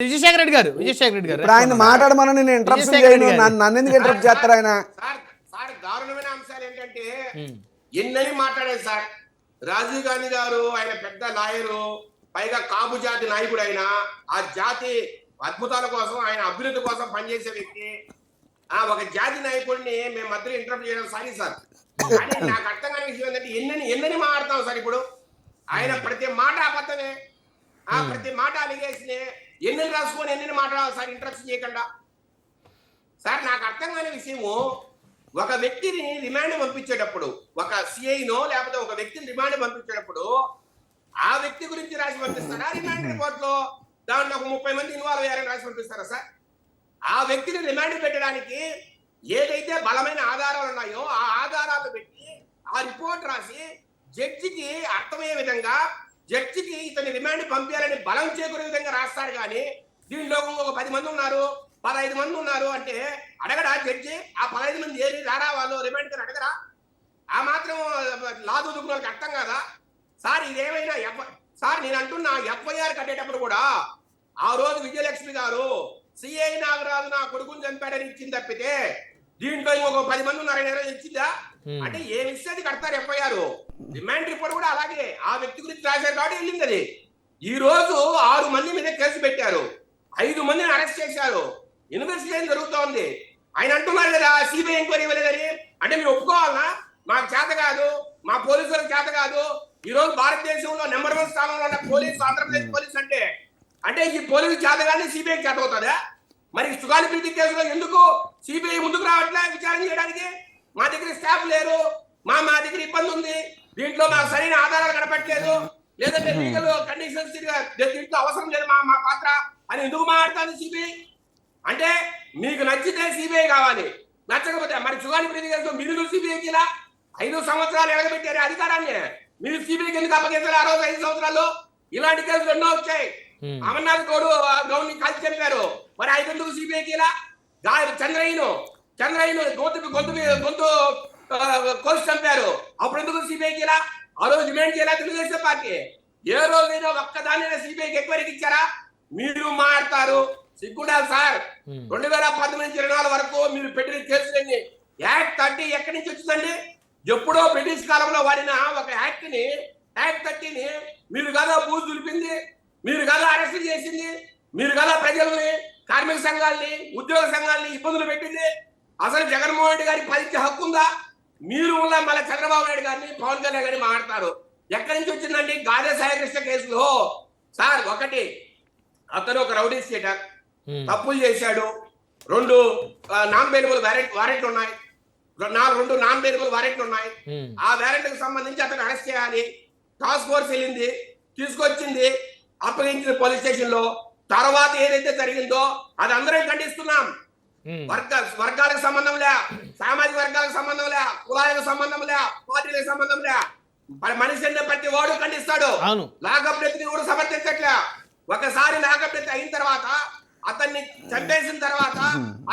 విజయశేఖర రెడ్డి గారు ఇప్పుడు ఆయన మాట్లాడమని నేను ఇంటరప్షన్ చేయను. నన్ను ఎందుకు ఇంటరప్ట్ చేస్తారు ఆయన? సార్ దారుణమైన అంశాలు ఏంటంటే ఎన్నని మాట్లాడారు సార్. రాజీవ్ గాంధీ గారు ఆయన పెద్ద లాయరు, పైగా కాపు జాతి నాయకుడు, ఆయన ఆ జాతి అద్భుతాల కోసం ఆయన అభివృద్ధి కోసం పనిచేసే వ్యక్తి. ఒక జాతి నాయకుడిని మేము మధ్యలో ఇంటరప్ట్ చేయడం సారీ సార్. కానీ నాకు అర్థం కాని విషయం ఏంటంటే ఎన్నని మాట్లాడతాం సార్. ఇప్పుడు ఆయన ప్రతి మాట అబద్ధమే, ప్రతి మాట అలిగేసినే. ఎన్ని రాసుకొని ఎన్ని మాట్లాడాలి సార్ ఇంటరప్షన్ చేయకుండా? సార్ నాకు అర్థం కాని విషయము, ఒక వ్యక్తిని రిమాండ్ పంపించేటప్పుడు, ఒక సిఐనో లేకపోతే ఒక వ్యక్తిని రిమాండ్ పంపించేటప్పుడు ఆ వ్యక్తి గురించి రాసి పంపిస్తారా? రిమాండ్ రిపోర్ట్ లో దాంట్లో ఒక 30 మంది ఇన్వాల్వ్ అయ్యారని రాసి పంపిస్తారా సార్? ఆ వ్యక్తిని రిమాండ్ పెట్టడానికి ఏదైతే బలమైన ఆధారాలు ఉన్నాయో ఆ ఆధారాలు పెట్టి ఆ రిపోర్ట్ రాసి జడ్జికి అర్థమయ్యే విధంగా, జడ్జికి ఇతని రిమాండ్ పంపించాలని బలం చేకూరే విధంగా రాస్తారు. కానీ దీనిలో ఒక 10 మంది ఉన్నారు, 15 మంది ఉన్నారు అంటే అడగడా జడ్జి? ఆ 15 మంది ఏరి రారా వాళ్ళు రిమాండ్ కి అడగరా? ఆ మాత్రం లాదు దుక్కున వాళ్ళకి అర్థం కాదా సార్? ఇదేమైనా సార్ నేను అంటున్నా, ఎఫ్ఐఆర్ కట్టేటప్పుడు కూడా ఆ రోజు విజయలక్ష్మి గారు సిఐ నాగరాజు నా కొడుకుని చంపాడని ఇచ్చింది తప్పితే దీంట్లో ఇంకొక 10 మంది ఉన్నారని ఇచ్చిందా? అంటే ఏమి ఇచ్చేది కడతారు ఎఫ్ఐఆర్. రిమాండ్ రిపోర్ట్ కూడా అలాగే ఆ వ్యక్తి గురించి రాశారు కాబట్టి వెళ్ళింది అది. ఈ రోజు 6 మంది మీద కేసు పెట్టారు, 5 మందిని అరెస్ట్ చేశారు, ఇన్వెస్టిగేషన్ జరుగుతోంది. ఆయన అంటున్నారు కదా సిబిఐ ఎంక్వైరీ ఇవ్వలేదని. అంటే మీరు ఒప్పుకోవాలనా? మాకు చేత కాదు, మా పోలీసులకు చేత కాదు. ఈ రోజు భారతదేశంలో నెంబర్ 1 స్థానంలో ఉన్న పోలీసు ఆంధ్రప్రదేశ్ పోలీసు అంటే ఈ పోలీసు చేత కానీ సిబిఐ చేత అవుతుందా? మరి సుగాలి ప్రీతి కేసులో ఎందుకు సిబిఐ ముందుకు రావట్లే విచారణ చేయడానికి? మా దగ్గర స్టాఫ్ లేరు, మా దగ్గర ఇబ్బంది ఉంది, దీంట్లో మాకు సరైన ఆధారాలు కనపట్లేదు, లేదంటే లీగల్ కండిషన్స్ దీంట్లో అవసరం లేదు మా పాత్ర అని ఎందుకు మాట్లాడుతుంది సిబిఐ? అంటే మీకు నచ్చితే సిబిఐ కావాలి, నచ్చకపోతే మరి సుగాలి ప్రీతి కేసులో మీరు సిబిఐకి ఇలా 5 సంవత్సరాలు ఎలగబెట్టారు అధికారాన్ని. మీరు సిబిఐకి ఎందుకు అప్పగించారు? ఆ రోజు 5 సంవత్సరాలు ఇలాంటి కేసులు ఎన్నో వచ్చాయి. అమర్నాథ్ గౌడ్ కలిసి చెప్పారు, మరి 5 సిబిఐకి ఇలా. చంద్రయ్యను గొంతు కోసి చంపారు, అప్పుడు ఎందుకు సిబిఐకి ఇలా? ఆ రోజు డిమాండ్ చేయాలా తెలుగుదేశం పార్టీ? ఏ రోజైనా ఒక్కదాన్ని సిబిఐకి ఎంక్వైరీకి ఇచ్చారా? మీరు మాట్లాడతారు, సిగ్గుండాలి సార్. 2019 నుంచి 24 వరకు మీరు పెట్టిన కేసులన్నీ యాక్ట్ 30 ఎక్కడి నుంచి వచ్చిందండి? ఎప్పుడో బ్రిటిష్ కాలంలో వాడిన ఒక యాక్ట్ 30ని మీరు కదా బూజు దులిపింది, మీరు కదా అరెస్ట్ చేసింది, మీరు కదా ప్రజల్ని, కార్మిక సంఘాలని, ఉద్యోగ సంఘాలని ఇబ్బందులు పెట్టింది. అసలు జగన్మోహన్ రెడ్డి గారికి ఫలించే హక్కు ఉందా? మీరు మళ్ళీ చంద్రబాబు నాయుడు గారిని, పవన్ కళ్యాణ్ గారిని మాట్లాడతారు. ఎక్కడి నుంచి వచ్చిందండి? గాదే సాయికృష్ణ కేసులో సార్, ఒకటి అతను ఒక రౌడీ స్టేటర్, తప్పులు చేశాడు, 2 నాన్ బెయిలబుల్ వారెంట్లు ఉన్నాయి, 2 నాన్ బెయిలబుల్ వారెంట్లు ఉన్నాయి. ఆ వారెంట్ కు సంబంధించి అతను అరెస్ట్ చేయాలి. టాస్క్ ఫోర్స్ వెళ్ళింది, తీసుకొచ్చింది, అప్పగించిన పోలీస్ స్టేషన్ లో. తర్వాత ఏదైతే జరిగిందో అది అందరం ఖండిస్తున్నాం. వర్గాలకు సంబంధం లే, సామాజిక వర్గాలకు సంబంధం లే, కులాలకు సంబంధం లే, పార్టీలకు సంబంధం లే, మనిషి ప్రతి వాడు ఖండిస్తాడు. లాకప్ డెత్ కూడా సమర్థించట్లే. ఒకసారి లాకప్ డెత్ అయిన తర్వాత, అతన్ని చంపేసిన తర్వాత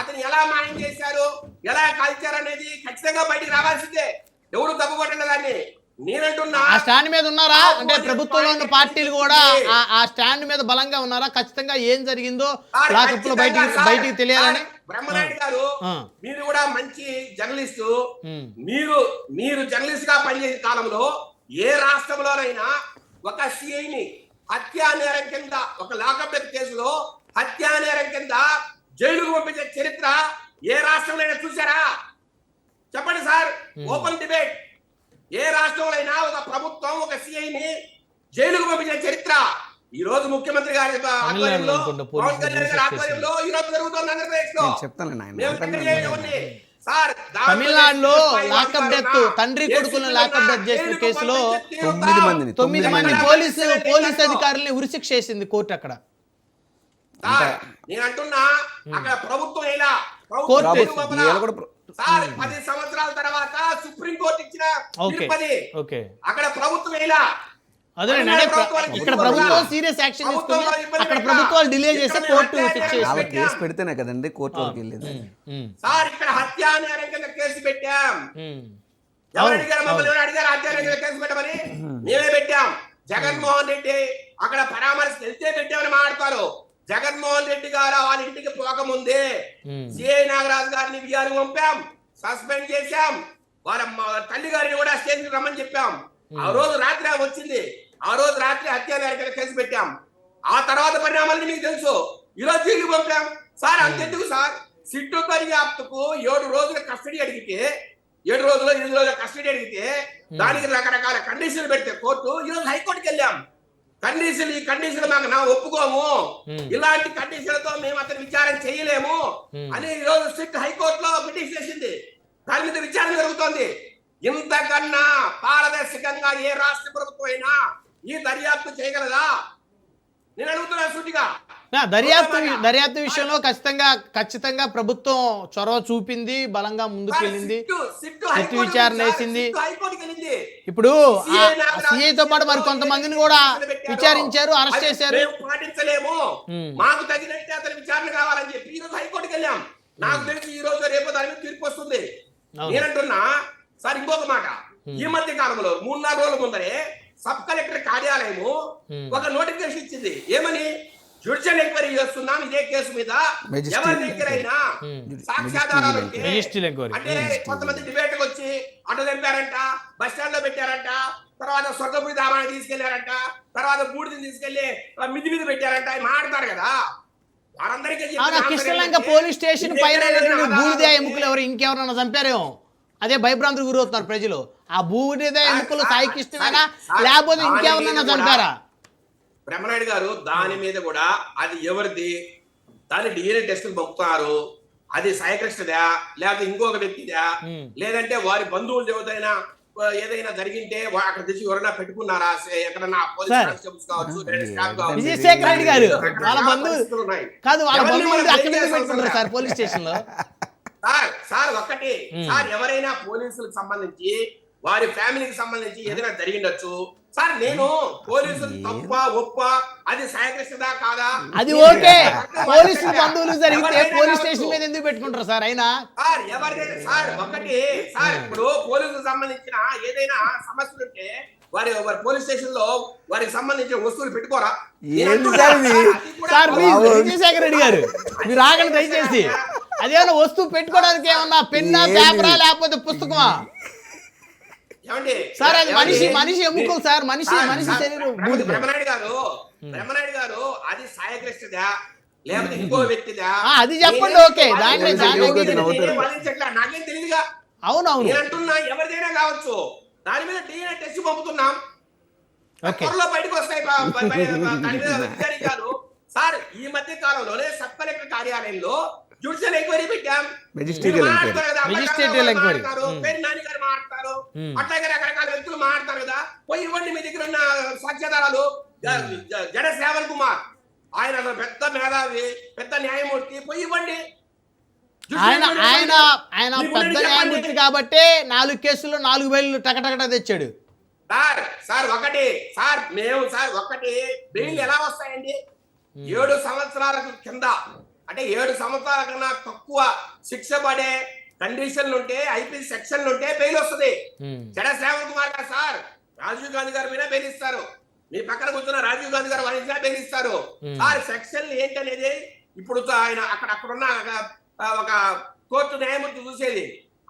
అతన్ని ఎలా మాయం చేశారు, ఎలా కాల్చారు అనేది ఖచ్చితంగా బయటికి రావాల్సిందే. ఎవరు తప్పు పట్టలేదు దాన్ని. నేనంటున్నా, ఆ స్టాండ్ మీద ఉన్నారా? అంటే ప్రభుత్వంలో ఉన్న పార్టీలు కూడా ఆ స్టాండ్ మీద బలంగా ఉన్నారా? ఖచ్చితంగా ఏం జరిగిందో లాకప్లో బయటికి తెలియాలని. బ్రహ్మనాయుడు గారు, మీరు కూడా మంచి జర్నలిస్టు, మీరు జర్నలిస్ట్ గా పనిచేసే కాలంలో ఏ రాష్ట్రంలోనైనా ఒక సిఐని హత్యా నేరం కింద, ఒక లాకప్ కేసులో హత్యా నేరం కింద జైలుకు పంపించే చరిత్ర ఏ రాష్ట్రంలో చూసారా? చెప్పండి సార్, ఓపెన్ డిబేట్. ఏ రాష్ట్రంలో అయినా ఒక ప్రభుత్వం ఒక సిఐని జైలుకు పంపించిన చరిత్ర ఈ రోజు ముఖ్యమంత్రి గారి ఆధ్వర్యంలో, పవన్ కళ్యాణ్ గారి ఆధ్వర్యంలో ఈ రోజు జరుగుతుంది ఆంధ్రప్రదేశ్ లో. తమిళనాడులో లాకప్ డెత్, తండ్రి కొడుకులను లాకప్ డెత్ చేసిన కేసులో 9 మంది పోలీసు అధికారుల్ని ఉరిశిక్ష చేసింది కోర్టు. అక్కడ నేను అంటున్నా, అక్కడ ప్రభుత్వం ఇలా సార్ 10 సంవత్సరాల తర్వాత సుప్రీం కోర్టు ఇచ్చిన అక్కడ ప్రభుత్వం ఇలా. అదే ఇక్కడ ప్రభుత్వం సీరియస్ యాక్షన్ తీసుకుంది, అక్కడ ప్రభుత్వాలు డిలే చేసి కోర్టు కేసు పెడితేనే కదండి కోర్టు వరకు వెళ్ళేది. సార్ ఇక్కడ హత్యా నేరం కింద కేసు పెట్టాం. ఎవరు అడిగారు మమ్మల్ని? అడిగారు హత్యా నేరం కింద కేసు పెట్టమని? మేమే పెట్టాం. జగన్మోహన్ రెడ్డి అక్కడ పరామర్శ వెళ్తే పెట్టామని మాట్లాడతారు. జగన్మోహన్ రెడ్డి గారు వాళ్ళ ఇంటికి పోకముందే సిఐ నాగరాజు గారిని విఆర్కి పంపాం, సస్పెండ్ చేశాం, వాళ్ళ తల్లి గారిని కూడా స్టేషన్కి రమ్మని చెప్పాం. ఆ రోజు రాత్రి ఆమె వచ్చింది, ఆ రోజు రాత్రి హత్య నేరకల కేసు పెట్టాం. ఆ తర్వాత పరిణామాలని మీకు తెలుసు. ఈరోజు జైలుకి పంపాం. సార్ అంతెందుకు సార్, సిట్టు దర్యాప్తుకు 7 రోజుల కస్టడీ అడిగితే, 7 రోజులు 8 రోజుల కస్టడీ అడిగితే దానికి రకరకాల కండిషన్లు పెడితే కోర్టు ఈరోజు హైకోర్టుకి వెళ్ళాం. ఈ కండిషన్ మాకు నా ఒప్పుకోము, ఇలాంటి కండిషన్లతో మేము అతను విచారణ చేయలేము అని ఈరోజు స్ట్రిక్ట్ హైకోర్టులో పిటిషన్ వేసింది. దాని మీద విచారణ జరుగుతోంది. ఇంతకన్నా పారదర్శకంగా ఏ రాష్ట్ర ప్రభుత్వం అయినా ఈ దర్యాప్తు చేయగలదా? నేను అడుగుతున్నా సూటిగా. దర్యాప్తు విషయంలో ఖచ్చితంగా ప్రభుత్వం చొరవ చూపింది, బలంగా ముందుకు వెళ్ళింది, సిట్టు విచారణ వేసింది. ఇప్పుడు సిఐతో పాటు మరి కొంతమందిని కూడా విచారించారు, అరెస్ట్ చేశారు. పాటించలేము, మాకు తగినట్టే అతని విచారణ కావాలని చెప్పి ఈ రోజు హైకోర్టుకి వెళ్ళాం. నాకు తెలిసి ఈ రోజు రేపు దాని మీద తీర్పు వస్తుంది. నేనంటున్నా సార్ ఇంకొక మాట, ఈ మధ్య కాలంలో 3-4 రోజుల ముందరే సబ్ కలెక్టర్ కార్యాలయము ఒక నోటిఫికేషన్ ఇచ్చింది. ఏమని? జ్యుడిషియల్ ఎంక్వైరీ చేస్తున్నాం ఇదే కేసు మీద, ఎవరి దగ్గరైనా సాక్ష్యాధారాలు అంటే కొంతమంది డిబేట్ వచ్చి అటు తెంపారంట, బస్ స్టాండ్ లో పెట్టారంట, తర్వాత స్వర్గపురి ధామాన్ని తీసుకెళ్లారంట, తర్వాత బూడిదని తీసుకెళ్లి మిది మీద పెట్టారంట, అవి మాట్లాడతారు కదా. వారందరికీ కృష్ణలంక పోలీస్ స్టేషన్ పైన బూడిద ఎముకలు ఎవరు ఇంకెవరన్నా చంపారేమో, అదే భయభ్రాంతులు గురవుతున్నారు ప్రజలు. ఆ బూడిద ఎముకలు సాయి కృష్ణవేనా లేకపోతే ఇంకెవరన్నా చంపారా? బ్రహ్మనాయుడు గారు దాని మీద కూడా అది ఎవరిది, దాని డిఎన్ఏ టెస్టులు పంపుతున్నారు, అది సాయికృష్ణదా లేకపోతే ఇంకొక వ్యక్తిదా, లేదంటే వారి బంధువులు ఎవరైనా ఏదైనా జరిగింటే అక్కడ తెచ్చి ఎవరైనా పెట్టుకున్నారా, ఎక్కడన్నా పోలీస్ కానిస్టేబుల్స్ కావచ్చు, విజయశేఖర రెడ్డి గారు వాళ్ళ బంధువులు కాదు, వాళ్ళ బంధువులు అక్కడ పెట్టుకుంటారు సార్ పోలీస్ స్టేషన్ లో. సార్ ఒక్కటి సార్, ఎవరైనా పోలీసులకు సంబంధించి వారి ఫ్యామిలీకి సంబంధించి ఏదైనా జరిగిండొచ్చు సార్. నేను పోలీసులు తప్ప ఒప్ప అది సాయకృష్ణదా కాదా అది ఓకే, పోలీసులు బంధువులు జరిగితే పోలీస్ స్టేషన్ మీద ఎందుకు పెట్టుకుంటారు సార్? అయినా సార్ ఎవరిదైనా సార్ ఒక్కటి సార్, ఇప్పుడు పోలీసులకు సంబంధించిన ఏదైనా సమస్యలు ఉంటే వారి పోలీస్ స్టేషన్ లో వారికి సంబంధించిన వస్తువులు పెట్టుకోరా? సార్ విజయశేఖర రెడ్డి గారు మీరు ఆగండి దయచేసి. అదేమన్నా వస్తువు పెట్టుకోవడానికి ఏమన్నా పెన్నా, పేపరా, లేకపోతే పుస్తకమా సార్? అది మనిషి ఎముకలు సార్, మనిషి శరీరం. బ్రహ్మనాయుడు గారు అది సాయకృష్ణదా లేకపోతే ఇంకో వ్యక్తిదా అది చెప్పండి. ఓకే, నాకేం తెలియదుగా. అవునవును అంటున్నా, ఎవరిదైనా కావచ్చు, దాని మీద డిఎన్ఏ టెస్ట్ పంపుతున్నాం, త్వరలో బయటకు వస్తాయి. సార్ ఈ మధ్య కాలంలోనే సబ్ కలెక్టర్ కార్యాలయంలో జ్యుడిషియల్ ఎంక్వైరీ పెట్టాం. పేరు నాని గారు మాట్లాడతారు, అట్లాగే రకరకాల వ్యక్తులు మాట్లాడతారు కదా. పోయి ఇవ్వండి మీ దగ్గర ఉన్న సాక్ష్యాధారాలు. జడ శ్రావణ్ కుమార్ ఆయన పెద్ద మేధావి, పెద్ద న్యాయమూర్తి, పోయి ఇవ్వండి. ఆయన పెద్ద న్యాయమూర్తి కాబట్టి 4 కేసుల్లో 4 బెయిల్ టకటకట తెచ్చాడు. సార్ ఒకటి సార్, మేము సార్ ఒకటి బెయిల్ ఎలా వస్తాయండి? 7 సంవత్సరాల కింద, అంటే 7 సంవత్సరాల కన్నా తక్కువ శిక్ష పడే కండిషన్లు ఉంటే, ఐపీసీ సెక్షన్లు ఉంటే బెయిల్ వస్తుంది. జడ శ్రావణ్ కుమార్ గారు సార్ రాజీవ్ గాంధీ గారి మీద బెయిల్ ఇస్తారు, మీ పక్కన కూర్చున్న రాజీవ్ గాంధీ గారు వారి మీద బెయిల్ ఇస్తారు. సార్ సెక్షన్లు ఏంటనేది ఇప్పుడు ఆయన అక్కడున్న ఒక కోర్టు న్యాయమూర్తి చూసేది.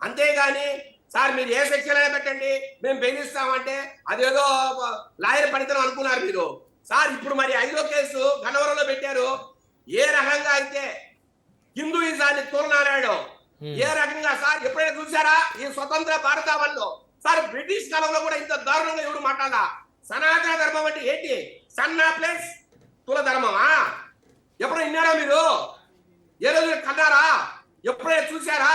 అంతేగాని సార్ మీరు ఏ సెక్షన్ అయినా పెట్టండి మేము బెయిల్ ఇస్తామంటే అదేదో లాయర్ పనితనం అనుకున్నారు మీరు. సార్ ఇప్పుడు మరి 5వ కేసు గన్నవరంలో పెట్టారు. ఏ రకంగా అయితే హిందూయిజాన్ని తోలనాడాడు, ఏ రకంగా సార్ ఎప్పుడైనా చూసారా ఈ స్వతంత్ర భారతావనిలో? సార్ బ్రిటిష్ కాలంలో కూడా ఇంత దారుణంగా ఎవడు మాట్లాడా? సనాతన ధర్మం అంటే ఏంటి? సన్నా ప్లస్ తుల ధర్మమా? ఎప్పుడైనా విన్నారా మీరు? ఏ రోజు కన్నారా? ఎప్పుడైనా చూసారా?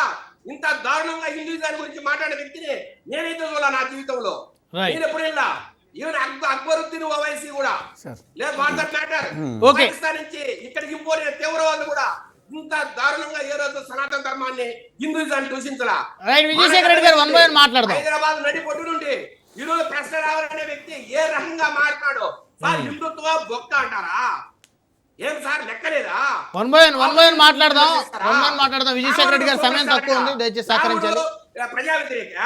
ఇంత దారుణంగా హిందూయిజాన్ని గురించి మాట్లాడే వ్యక్తిని నేనైతే చూడాల నా జీవితంలో. నేను ఎప్పుడు వెళ్ళా? ఈవెన్ అక్బరుద్దీన్ ఓవైసీ కూడా లేదు పాకిస్తాన్ నుంచి ఇక్కడికి ఇంపోయిన తీవ్రవాదులు కూడా ఇంత దారుణంగా ఏ రోజు సనాతన ధర్మాన్ని హిందూయిజాన్ని దూషించరా? హైదరాబాద్ నడిపొట్టు నుండి ఈ రోజు ప్రశ్న రావాలనే వ్యక్తి ఏ రకంగా మాట్లాడో సార్ హిందుత్వ బొక్క అంటారా? ఏం సార్ లెక్కలేదా? వన్ బై వన్ మాట్లాడదాం. విజయశేఖర రెడ్డి గారి సమయం తక్కువ ఉంది, దయచేసి సహకరించాలి. ప్రజా వ్యతిరేక